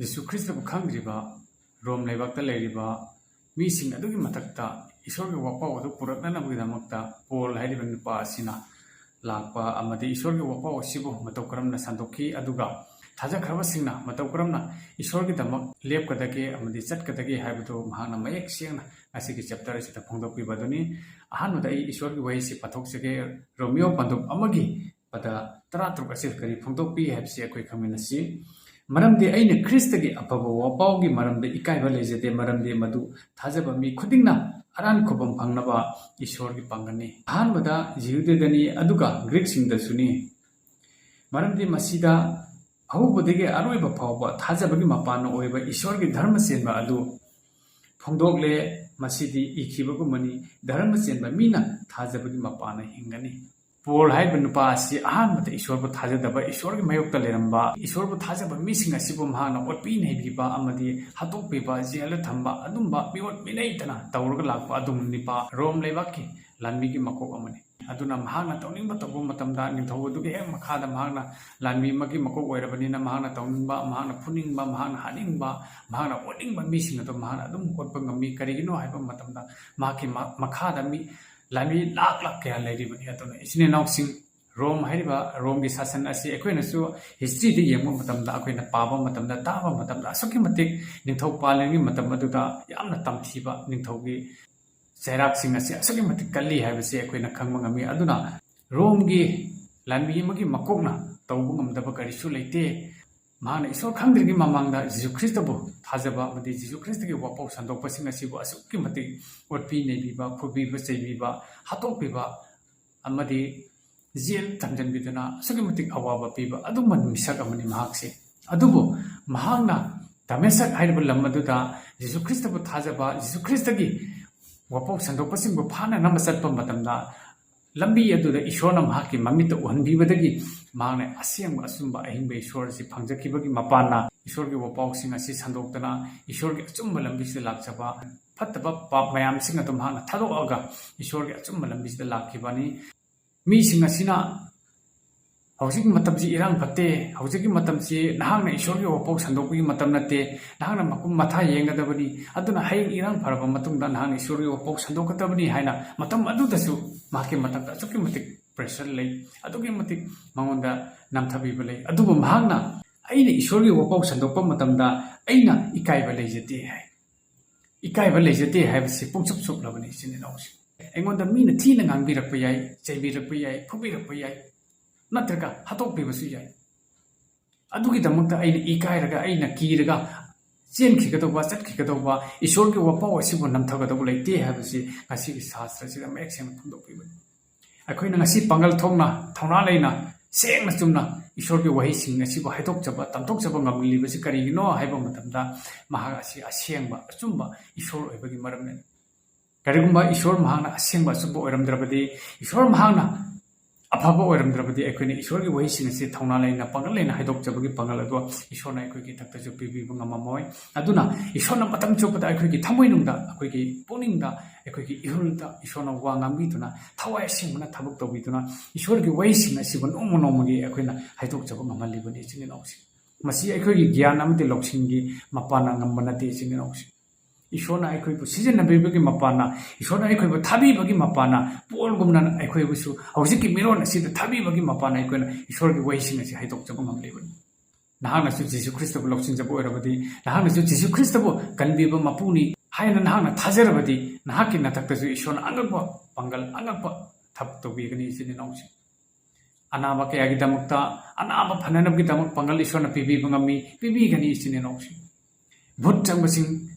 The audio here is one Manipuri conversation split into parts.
Yesu Christ bu khangriba rom lebakta leriba mising adugi matakta isor ge wapa odu puratna na bugidamakta Paul haidiban pa asina lakpa amadi isor ge wapa osibu matokramna sandoki aduga thaja khraba singna matokramna isor ge damak lepkadage amadi chatkadage haibudo mahana mayek siangna asigi chapter sita phongdokpi baduni ahanmada isor ge waisi pathoksege Romeo panduk amagi pada taratruk asil kari phongdokpi habsi akoi khaminasi maramdi aina Kristagi apaba wapaugi maramdi ikaiba lejete maramdi madu thajaba mi khudingna aran khobam phangnaba ishorgi pangani ahanbada jiyudedani aduga Greek singda suni maramdi masida ahubodege aroiba phawba thajabagi mapana oiba ishorgi dharma senba adu phongdokle masidi ikhibagu mani dharma senba mina thajabagi mapana hingani Paul haiban nupa asi ahanmata ishor bu thajadaba ishor gi mayokta leramba ishor bu thajaba mising asibu mahana otpi nei biba amadi hatok biba jela thamba adumba miot minei tana tawrga lakpa adum nipa rom lebaki lanmi gi makok amani aduna mahana tawningba tabu matamda ni thodu ge makhada mahana lanmi magi makok oirabani na mahana tawningba mahana phuningba mahana haningba mahana oningba mising to mahana adum kotpa ngami karigino haiba matamda maki makhada mi Lami lak kaya lady bani atona isine noxing Rome haiba Rome gi sasan asi ekoina su history de yemu matamda akoina paba matamda taba matamda asoki matik ningthau palengi matam aduda yamna tamthiba ningthau gi sairak sing asi asoki matik kalli haiba se ekoina khangma ngami aduna Rome gi lami magi makokna tawbu ngamdaba kari su leite mana isor khangdrigi mamangda Jesus Christ bu thajaba madi Jesus Christ gi wapau sandok pasing asi bu asoki matik otpi nei biba phubi ba cheibiba hatok biba amadi jel tamjan bidana asoki matik awaba biba aduman misak amani mahakse adubu mahangna tamesak haiba lamaduda Jesus Christ bu thajaba Jesus Christ gi wapau sandok pasing bu phana namasat pam matamda lambi aduda ishona mahaki mamita uhanbibadagi mahane asyang asumba ahingba ishor si phangjakibagi mapana ishor gi wapau sing asi sandoktana ishor gi achumba lambi si lakchaba phattaba pap mayam sing atum hana thadoaga ishor gi achumba lambi si lakkibani mi sing asina hawjik matam ji irang phatte hawjik matam ji nahang na ishor gi wapau sandokgi matam nate nahang na makum matha yengadabani aduna haing irang pharaba matungda nahang ishor gi wapau sandokkatabani haina matam adu dasu mahaki matam da chuki matik pressure lay adugi matik mangonda namthabi balay adubu mahangna aina ishor gi wapau sandokpa matamda aina ikaiba lejete hai ikaiba lejete haibasi pungchup chup labani sine nausi engonda mina thina ngangbi rakpa yai cheibi rakpa yai phubi rakpa yai natraga hatok bibasu yai adugi damakta aina ikairaga aina kiraga chen khigatoba chat khigatoba ishor gi wapau asibu namthagatoba leite haibasi ngasi gi shastra sida mek sem phundok bibani akoina ngasi pangal thongna thauna leina sengna chumna ishor gi wahi sing asibu haidok chaba tamtok chaba ngamli basi karigino haiba matamda maha asi asengba achumba ishor oibagi maramne karigumba ishor mahana asengba achumba oiramdrabadi ishor mahana afaba oiramdrabadi akoina ishor gi wahi sing asi thauna leina pangal leina haidok chabagi pangal ado ishor na akoi gi takta chu pibi ngamamoi aduna ishor na matam chopada akoi gi thamoi nungda akoi gi poningda akoi gi ihulda ishor na wa ngambi tuna thawai singna thabuk tobi tuna ishor gi wahi sing asi bon omonomagi akoina haidok chaba ngamali bani chini nausi masi akoi gi gyan amati loksing gi mapana ngambana te chini nausi ishor na akoi bu season na bebagi mapana ishor na akoi bu thabi bagi mapana pol gumna akoi bu su hawjiki miron asi da thabi bagi mapana akoina ishor gi wahi sing asi haidok chaba ngamli bani nahana su Jesus Christ bu loksing chaba orabadi nahana su Jesus Christ bu kanbiba mapuni haina nahana thajarabadi nahaki natakta su ishor na angakpa pangal angakpa thap tobi gani chini nausi anaba kaya gi damakta anaba phananab gi damak pangal ishor na pibi bangami pibi gani chini nausi bhut changbasing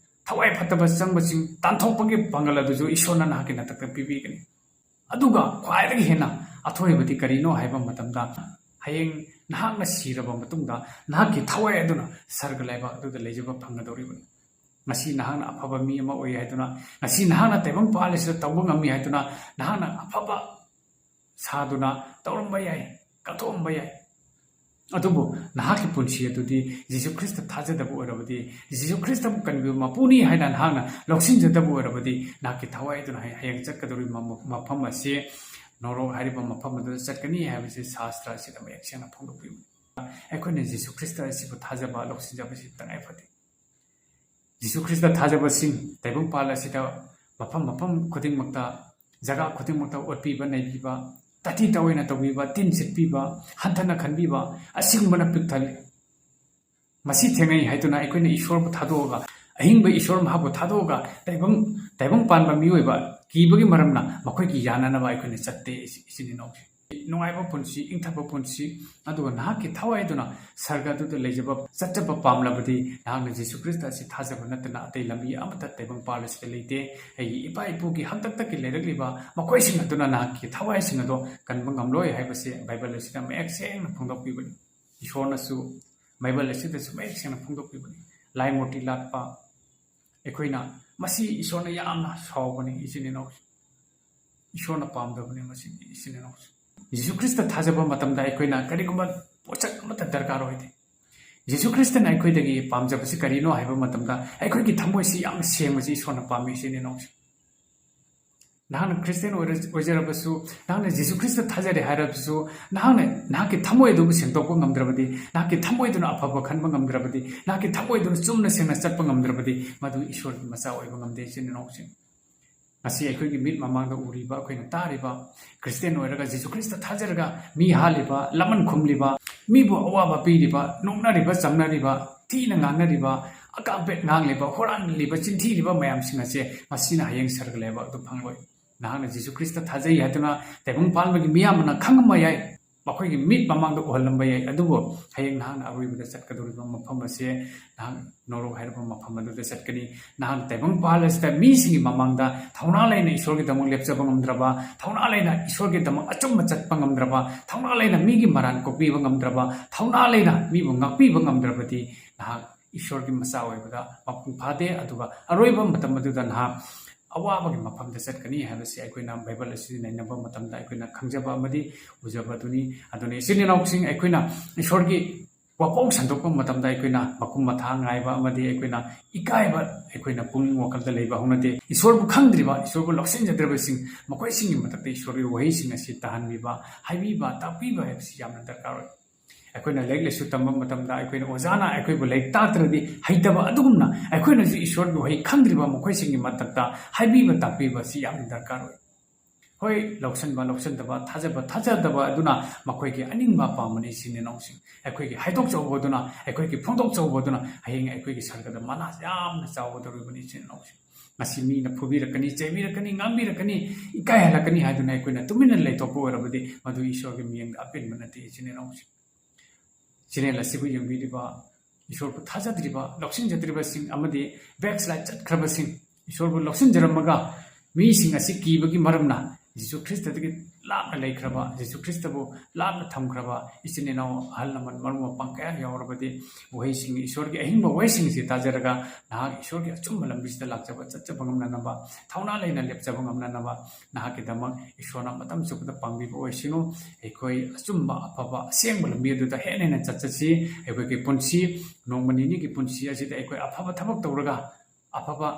thawai phataba changbasing tanthokpagi pangal adu ishor na nahaki natakta pibi gani aduga khwaidagi hena athoibadi karino haiba matamda hayeng nahakna siraba matungda nahaki thawai aduna sarga laiba aduda lejaba phangadoribani ngasi nahana afaba mi ama oi haiduna ngasi nahana taibang palisa tawba ngami haiduna nahana afaba saduna tawramba yai kathomba yai adubu nahaki punsi adudi Jesus Christ thajadabu orabadi Jesus Christ bu kanbi mapuni haina nahana loksinjadabu orabadi nahaki thawai aduna hayang chakkadori mafam ase Noro hariba mafam adu chatkani habisi shastra sida mek sena phongdokbi ꯑꯩꯈꯣꯏꯅ ꯖꯤꯁꯨ ꯈ꯭ꯔꯤꯁꯇ ꯑꯁꯤꯕꯨ ꯊꯥꯖꯕ ꯂꯧꯁꯤꯟꯖꯕꯁꯤ ꯇꯉꯥꯏ ꯐꯗꯦ ꯖꯤꯁꯨ ꯈ꯭ꯔꯤꯁꯇ ꯊꯥꯖꯕꯁꯤꯡ ꯇꯥꯏꯕꯪꯄꯥꯜ ꯑꯁꯤꯗ ꯃꯐꯝ ꯈꯨꯗꯤꯡꯃꯛꯇ ꯖꯒꯥ ꯈꯨꯗꯤꯡꯃꯛꯇ ꯑꯣꯠꯄꯤꯕ ꯅꯩꯕꯤꯕ ꯇꯥꯊꯤ ꯇꯥꯑꯣꯏꯅ ꯇꯧꯕꯤꯕ ꯇꯤꯟ ꯁꯤꯠꯄꯤꯕ ꯍꯟꯊꯅ ꯈꯟꯕꯤꯕ ꯑꯁꯤꯒꯨꯝꯕꯅ ꯄꯤꯛ ꯊꯜꯂꯤ ꯃꯁꯤ ꯊꯦꯡꯅꯩ ꯍꯥꯏꯗꯨꯅ ꯑꯩꯈꯣꯏꯅ ꯏꯁꯣꯔꯕꯨ ꯊꯥꯗꯣꯛꯑꯒ ꯑꯍꯤꯡꯕ ꯏꯁꯣꯔ ꯃꯍꯥꯛꯄꯨ ꯊꯥꯗꯣꯛꯑꯒ ꯇꯥꯏꯕꯪ ꯄꯥꯟꯕ ꯃꯤꯑꯣꯏꯕ ꯀꯤꯕꯒꯤ ꯃꯔꯝꯅ ꯃꯈꯣꯏꯒꯤ ꯌꯥꯅꯅꯕ ꯑꯩꯈꯣꯏꯅ ꯆꯠꯇꯦ ꯏꯆꯤꯟ ꯏꯅꯥꯎꯁꯤ ꯅꯨꯡꯉꯥꯏꯕ ꯄꯨꯟꯁꯤ ꯏꯪꯊꯕ ꯄꯨꯟꯁꯤ ꯑꯗꯨꯒ ꯅꯍꯥꯛꯀꯤ ꯊꯋꯥꯏꯗꯨꯅ ꯁꯔꯒꯗꯨꯗ ꯂꯩꯖꯕ ꯆꯠꯆꯕ ꯄꯥꯝꯂꯕꯗꯤ ꯅꯍꯥꯛꯅ ꯖꯤꯁꯨ ꯈ꯭ꯔꯤꯁꯇ ꯑꯁꯤ ꯊꯥꯖꯕ ꯅꯠꯇꯅ ꯑꯇꯩ ꯂꯝꯕꯤ ꯑꯃꯠꯇ ꯇꯥꯏꯕꯪꯄꯥꯜ ꯑꯁꯤꯗ ꯂꯩꯇꯦ ꯑꯩꯒꯤ ꯏꯄꯥ ꯏꯄꯨꯒꯤ ꯍꯥꯛꯇꯛꯇꯒꯤ ꯂꯩꯔꯛꯂꯤꯕ ꯃꯈꯣꯏꯁꯤꯡ ꯑꯗꯨꯅ ꯅꯍꯥꯛꯀꯤ ꯊꯋꯥꯏꯁꯤꯡ ꯑꯗꯣ ꯀꯟꯕ ꯉꯝꯂꯣꯏ ꯍꯥꯏꯕꯁꯤ ꯕꯥꯏꯕꯜ ꯑꯁꯤꯗ ꯃꯌꯦꯛ ꯁꯦꯡꯅ ꯐꯣꯡꯗꯣꯛꯄꯤꯕꯅꯤ ꯏꯁꯣꯔꯅꯁꯨ ꯕꯥꯏꯕꯜ ꯑꯁꯤꯗꯁꯨ ꯃꯌꯦꯛ ꯁꯦꯡꯅ ꯐꯣꯡꯗꯣꯛꯄꯤꯕꯅꯤ ꯂꯥꯏ ꯃꯨꯔꯇꯤ ꯂꯥꯠꯄ ꯑꯩꯈꯣꯏꯅ ꯃꯁꯤ ꯏꯁꯣꯔꯅ ꯌꯥꯝꯅ ꯁꯥꯎꯕꯅꯤ ꯏꯆꯤꯟ ꯏꯅꯥꯎꯁꯤ ꯏꯁꯣꯔꯅ ꯄꯥꯝꯗꯕꯅꯤ ꯃꯁꯤ ꯏꯆꯤꯟ ꯏꯅꯥꯎꯁꯤ ꯖꯤꯁꯨ ꯈ꯭ꯔꯤꯁꯇ ꯊꯥꯖꯕ ꯃꯇꯝꯗ ꯑꯩꯈꯣꯏꯅ ꯀꯔꯤꯒꯨꯝꯕ ꯄꯣꯠꯁꯛ ꯑꯃꯠꯇ ꯗꯔꯀꯥꯔ ꯑꯣꯏꯗꯦ ꯖꯤꯁꯨ ꯈ꯭ꯔꯤꯁꯇꯅ ꯑꯩꯈꯣꯏꯗꯒꯤ ꯄꯥꯝꯖꯕꯁꯤ ꯀꯔꯤꯅꯣ ꯍꯥꯏꯕ ꯃꯇꯝꯗ ꯑꯩꯈꯣꯏꯒꯤ ꯊꯃꯣꯏꯁꯤ ꯌꯥꯝꯅ ꯁꯦꯡꯕꯁꯤ ꯏꯁꯣꯔꯅ ꯄꯥꯝꯃꯤ ꯏꯆꯤꯟ ꯏꯅꯥꯎꯁꯤ ꯅꯍꯥꯛꯅ ꯈ꯭ꯔꯤꯁꯇꯤꯌꯟ ꯑꯣꯏꯖꯔꯕꯁꯨ ꯅꯍꯥꯛꯅ ꯖꯤꯁꯨ ꯈ꯭ꯔꯤꯁꯇ ꯊꯥꯖꯔꯦ ꯍꯥꯏꯔꯕꯁꯨ ꯅꯍꯥꯛꯀꯤ ꯊꯃꯣꯏ ꯑꯗꯨꯕꯨ ꯁꯦꯡꯗꯣꯛꯄ ꯉꯝꯗ꯭ꯔꯕꯗꯤ ꯅꯍꯥꯛꯀꯤ ꯊꯃꯣꯏꯗꯨꯅ ꯑꯐꯕ ꯈꯟꯕ ꯉꯝꯗ꯭ꯔꯕꯗꯤ ꯅꯍꯥꯛꯀꯤ ꯊꯃꯣꯏꯗꯨꯅ ꯆꯨꯝꯅ ꯁꯦꯡꯅ ꯆꯠꯄ ꯉꯝꯗ꯭ꯔꯕꯗꯤ ꯃꯗꯨ ꯏꯁꯣꯔꯒꯤ ꯃꯆꯥ ꯑꯣꯏꯕ ꯉꯝꯗꯦ ꯏꯆꯤꯟ ꯏꯅꯥꯎꯁꯤꯡ ꯉꯁꯤ ꯑꯩꯈꯣꯏꯒꯤ ꯃꯤꯠ ꯃꯃꯥꯡꯗ ꯎꯔꯤꯕ ꯑꯩꯈꯣꯏꯅ ꯇꯥꯔꯤꯕ ꯈ꯭ꯔꯤꯁꯇꯤꯌꯟ ꯑꯣꯏꯔꯒ ꯖꯤꯁꯨ ꯈ꯭ꯔꯤꯁꯇ ꯊꯥꯖꯔꯒ ꯃꯤ ꯍꯥꯠꯂꯤꯕ ꯂꯃꯟ ꯈꯨꯝꯂꯤꯕ ꯃꯤꯕꯨ ꯑꯋꯥꯕ ꯄꯤꯔꯤꯕ ꯅꯣꯛꯅꯔꯤꯕ ꯆꯪꯅꯔꯤꯕ ꯊꯤꯅ ꯉꯥꯡꯅꯔꯤꯕ ꯑꯀꯥꯝꯄꯦꯠ ꯉꯥꯡꯂꯤꯕ ꯍꯨꯔꯥꯟꯂꯤꯕ ꯆꯤꯟꯊꯤꯔꯤꯕ ꯃꯌꯥꯝꯁꯤꯡ ꯑꯁꯦ ꯃꯁꯤꯅ ꯍꯌꯦꯡ ꯁꯔꯒ ꯂꯩꯕꯥꯛꯇ ꯐꯪꯂꯣꯏ ꯅꯍꯥꯛꯅ ꯖꯤꯁꯨ ꯈ꯭ꯔꯤꯁꯇ ꯊꯥꯖꯩ ꯍꯥꯏꯗꯨꯅ ꯇꯥꯏꯕꯪ ꯄꯥꯟꯕꯒꯤ ꯃꯤꯌꯥꯝꯅ ꯈꯪꯉꯝꯕ ꯌꯥꯏ ꯃꯈꯣꯏꯒꯤ ꯃꯤꯠ ꯃꯃꯥꯡꯗ ꯎꯍꯜꯂꯝꯕ ꯌꯥꯏ ꯑꯗꯨꯕꯨ ꯍꯌꯦꯡ ꯅꯍꯥꯛꯅ ꯑꯔꯣꯏꯕꯗ ꯆꯠꯀꯗꯧꯔꯤꯕ ꯃꯐꯝ ꯑꯁꯦ ꯅꯍꯥꯛ ꯅꯣꯔꯣꯛ ꯍꯥꯏꯔꯤꯕ ꯃꯐꯝ ꯑꯗꯨꯗ ꯆꯠꯀꯅꯤ ꯅꯍꯥꯛ ꯇꯥꯏꯕꯪ ꯄꯥꯜ ꯑꯁꯤꯗ ꯃꯤꯁꯤꯡꯒꯤ ꯃꯃꯥꯡꯗ ꯊꯧꯅꯥ ꯂꯩꯅ ꯏꯁꯣꯔꯒꯤꯗꯃꯛ ꯂꯦꯞꯆꯕ ꯉꯝꯗ꯭ꯔꯕ ꯊꯧꯅꯥ ꯂꯩꯅ ꯏꯁꯣꯔꯒꯤꯗꯃꯛ ꯑꯆꯨꯝꯕ ꯆꯠꯄ ꯉꯝꯗ꯭ꯔꯕ ꯊꯧꯅꯥ ꯂꯩꯅ ꯃꯤꯒꯤ ꯃꯔꯥꯟ ꯀꯣꯛꯄꯤꯕ ꯉꯝꯗ꯭ꯔꯕ ꯊꯧꯅꯥ ꯂꯩꯅ ꯃꯤꯕꯨ ꯉꯥꯛꯄꯤꯕ ꯉꯝꯗ꯭ꯔꯕꯗꯤ ꯅꯍꯥꯛ ꯏꯁꯣꯔꯒꯤ ꯃꯆꯥ ꯑꯣꯏꯕꯗ ꯃꯄꯨꯡ ꯐꯥꯗꯦ ꯑꯗꯨꯒ ꯑꯔꯣꯏꯕ ꯃꯇꯝ ꯑꯗꯨꯗ ꯅꯍꯥꯛ ꯑꯋꯥꯕꯒꯤ ꯃꯐꯝꯗ ꯆꯠꯀꯅꯤ ꯍꯥꯏꯕꯁꯤ ꯑꯩꯈꯣꯏꯅ ꯕꯥꯏꯕꯜ ꯑꯁꯤ ꯅꯩꯅꯕ ꯃꯇꯝꯗ ꯑꯩꯈꯣꯏꯅ ꯈꯪꯖꯕ ꯑꯃꯗꯤ ꯎꯖꯕꯗꯨꯅꯤ ꯑꯗꯨꯅ ꯏꯆꯤꯟ ꯏꯅꯥꯎꯁꯤꯡ ꯑꯩꯈꯣꯏꯅ ꯏꯁꯣꯔꯒꯤ ꯋꯥꯄꯥꯎ ꯁꯟꯗꯣꯛꯄ ꯃꯇꯝꯗ ꯑꯩꯈꯣꯏꯅ ꯃꯀꯨꯝ ꯃꯊꯥ ꯉꯥꯏꯕ ꯑꯃꯗꯤ ꯑꯩꯈꯣꯏꯅ ꯏꯀꯥꯏꯕ ꯑꯩꯈꯣꯏꯅ ꯄꯨꯛꯅꯤꯡ ꯋꯥꯈꯜꯗ ꯂꯩꯕ ꯍꯧꯅꯗꯦ ꯏꯁꯣꯔꯕꯨ ꯈꯪꯗ꯭ꯔꯤꯕ ꯏꯁꯣꯔꯕꯨ ꯂꯧꯁꯤꯟꯖꯗ꯭ꯔꯕꯁꯤꯡ ꯃꯈꯣꯏꯁꯤꯡꯒꯤ ꯃꯊꯛꯇ ꯏꯁꯣꯔꯒꯤ ꯋꯥꯍꯩꯁꯤꯡ ꯑꯁꯤ ꯇꯥꯍꯟꯕꯤꯕ ꯍꯥꯏꯕꯤꯕ ꯇꯥꯛꯄꯤꯕ ꯍꯥꯏꯕꯁꯤ ꯌꯥꯝꯅ ꯗꯔꯀꯥꯔ ꯑꯣꯏ ꯑꯩꯈꯣꯏꯅ ꯂꯥꯏꯔꯤꯛ ꯂꯥꯏꯁꯨ ꯇꯝꯕ ꯃꯇꯝꯗ ꯑꯩꯈꯣꯏꯅ ꯑꯣꯖꯥꯅ ꯑꯩꯈꯣꯏꯕꯨ ꯂꯥꯏꯔꯤꯛ ꯇꯥꯛꯇ꯭ꯔꯗꯤ ꯍꯩꯇꯕ ꯑꯗꯨꯒꯨꯝꯅ ꯑꯩꯈꯣꯏꯅꯁꯨ ꯏꯁꯣꯔꯒꯤ ꯋꯥꯍꯩ ꯈꯪꯗ꯭ꯔꯤꯕ ꯃꯈꯣꯏꯁꯤꯡꯒꯤ ꯃꯊꯛꯇ ꯍꯥꯏꯕꯤꯕ ꯇꯥꯛꯄꯤꯕ ꯑꯁꯤ ꯌꯥꯝꯅ ꯗꯔꯀꯥꯔ ꯑꯣꯏ ꯍꯣꯏ ꯂꯧꯁꯟꯕ ꯂꯧꯁꯟꯗꯕ ꯊꯥꯖꯕ ꯊꯥꯖꯗꯕ ꯑꯗꯨꯅ ꯃꯈꯣꯏꯒꯤ ꯑꯅꯤꯡꯕ ꯑꯄꯥꯝꯕꯅꯤ ꯏꯆꯤꯟ ꯏꯅꯥꯎꯁꯤꯡ ꯑꯩꯈꯣꯏꯒꯤ ꯍꯥꯏꯗꯣꯛꯆꯧꯕꯗꯨꯅ ꯑꯩꯈꯣꯏꯒꯤ ꯐꯣꯡꯗꯣꯛꯆꯧꯕꯗꯨꯅ ꯍꯌꯦꯡ ꯑꯩꯈꯣꯏꯒꯤ ꯁꯔꯒꯗ ꯃꯅꯥ ꯌꯥꯝꯅ ꯆꯥꯎꯒꯗꯧꯔꯤꯕꯅꯤ ꯏꯆꯤꯟ ꯏꯅꯥꯎꯁꯤꯡ ꯉꯁꯤ ꯃꯤꯅ ꯐꯨꯕꯤꯔꯛꯀꯅꯤ ꯆꯩꯕꯤꯔꯛꯀꯅꯤ ꯉꯥꯡꯕꯤꯔꯛꯀꯅꯤ ꯏꯀꯥꯏꯍꯜꯂꯛꯀꯅꯤ ꯍꯥꯏꯗꯨꯅ ꯑꯩꯈꯣꯏꯅ ꯇꯨꯃꯤꯟꯅ ꯂꯩꯊꯣꯛꯄ ꯑꯣꯏꯔꯕꯗꯤ ꯃꯗꯨ ꯏꯁꯣꯔꯒꯤ ꯃꯤꯠꯌꯦꯡꯗ ꯑꯄꯦꯟꯕ ꯅꯠꯇꯦ ꯏꯆꯤꯟ ꯏꯅꯥꯎꯁꯤꯡ ꯆꯦꯅꯦꯜ ꯑꯁꯤꯕꯨ ꯌꯦꯡꯕꯤꯔꯤꯕ ꯏꯁꯣꯔꯕꯨ ꯊꯥꯖꯗ꯭ꯔꯤꯕ ꯂꯧꯁꯤꯟꯖꯗ꯭ꯔꯤꯕꯁꯤꯡ ꯑꯃꯗꯤ ꯕꯦꯛꯁ꯭ꯂꯥꯏꯠ ꯆꯠꯈ꯭ꯔꯕꯁꯤꯡ ꯏꯁꯣꯔꯕꯨ ꯂꯧꯁꯤꯟꯖꯔꯝꯃꯒ ꯃꯤꯁꯤꯡ ꯑꯁꯤ ꯀꯤꯕꯒꯤ ꯃꯔꯝꯅ ꯖꯤꯁꯨ ꯈ꯭ꯔꯤꯁꯇꯗꯒꯤ ꯂꯥꯞꯅ ꯂꯩꯈ꯭ꯔꯕ ꯖꯤꯁꯨ ꯈ꯭ꯔꯤꯁꯇꯕꯨ ꯂꯥꯞꯅ ꯊꯝꯈ꯭ꯔꯕ ꯏꯆꯤꯟ ꯏꯅꯥꯎ ꯑꯍꯜ ꯂꯃꯟ ꯃꯔꯨꯞ ꯃꯄꯥꯡ ꯀꯌꯥ ꯌꯥꯎꯔꯕꯗꯤ ꯋꯥꯍꯩꯁꯤꯡ ꯏꯁꯣꯔꯒꯤ ꯑꯍꯤꯡꯕ ꯋꯥꯍꯩꯁꯤꯡꯁꯤ ꯇꯥꯖꯔꯒ ꯅꯍꯥꯛ ꯏꯁꯣꯔꯒꯤ ꯑꯆꯨꯝꯕ ꯂꯝꯕꯤꯁꯤꯗ ꯂꯥꯛꯆꯕ ꯆꯠꯆꯕ ꯉꯝꯅꯅꯕ ꯊꯧꯅꯥ ꯂꯩꯅ ꯂꯦꯞꯆꯕ ꯉꯝꯅꯅꯕ ꯅꯍꯥꯛꯀꯤꯗꯃꯛ ꯏꯁꯣꯔꯅ ꯃꯇꯝ ꯆꯨꯞꯄꯗ ꯄꯥꯡꯕꯤꯕ ꯑꯣꯏꯁꯅꯨ ꯑꯩꯈꯣꯏ ꯑꯆꯨꯝꯕ ꯑꯐꯕ ꯑꯁꯦꯡꯕ ꯂꯝꯕꯤ ꯑꯗꯨꯗ ꯍꯦꯟꯅ ꯍꯦꯟꯅ ꯆꯠꯆꯁꯤ ꯑꯩꯈꯣꯏꯒꯤ ꯄꯨꯟꯁꯤ ꯅꯣꯡꯃ ꯅꯤꯅꯤꯒꯤ ꯄꯨꯟꯁꯤ ꯑꯁꯤꯗ ꯑꯩꯈꯣꯏ ꯑꯐꯕ ꯊꯕꯛ ꯇꯧꯔꯒ ꯑꯐꯕ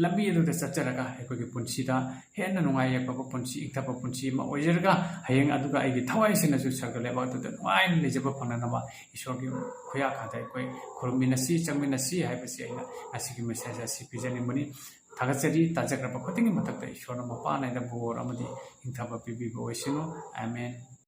ꯂꯝꯕꯤ ꯑꯗꯨꯗ ꯆꯠꯆꯔꯒ ꯑꯩꯈꯣꯏꯒꯤ ꯄꯨꯟꯁꯤꯗ ꯍꯦꯟꯅ ꯅꯨꯡꯉꯥꯏ ꯌꯥꯏꯐꯕ ꯄꯨꯟꯁꯤ ꯏꯪꯊꯕ ꯄꯨꯟꯁꯤ ꯑꯃ ꯑꯣꯏꯖꯔꯒ ꯍꯌꯦꯡ ꯑꯗꯨꯒ ꯑꯩꯒꯤ ꯊꯋꯥꯏꯁꯤꯅꯁꯨ ꯁꯔꯒ ꯂꯩꯕꯥꯛꯇꯨꯗ ꯅꯨꯡꯉꯥꯏꯅ ꯂꯩꯖꯕ ꯐꯪꯅꯅꯕ ꯏꯁꯣꯔꯒꯤ ꯈꯨꯌꯥꯈꯥꯗ ꯑꯩꯈꯣꯏ ꯈꯨꯔꯨꯝꯃꯤꯟꯅꯁꯤ ꯆꯪꯃꯤꯟꯅꯁꯤ ꯍꯥꯏꯕꯁꯤ ꯑꯩꯅ ꯉꯁꯤꯒꯤ ꯃꯦꯁꯦꯖ ꯑꯁꯤ ꯄꯤꯖꯅꯤꯡꯕꯅꯤ ꯊꯥꯒꯠꯆꯔꯤ ꯇꯥꯖꯈ꯭ꯔꯕ ꯈꯨꯗꯤꯡꯒꯤ ꯃꯊꯛꯇ ꯏꯁꯣꯔꯅ ꯃꯄꯥꯟ ꯅꯥꯏꯗ ꯕꯣꯔ ꯑꯃꯗꯤ ꯏꯪꯊꯕ ꯄꯤꯕꯤꯕ ꯑꯣꯏꯁꯅꯨ ꯑꯥꯃꯦꯟ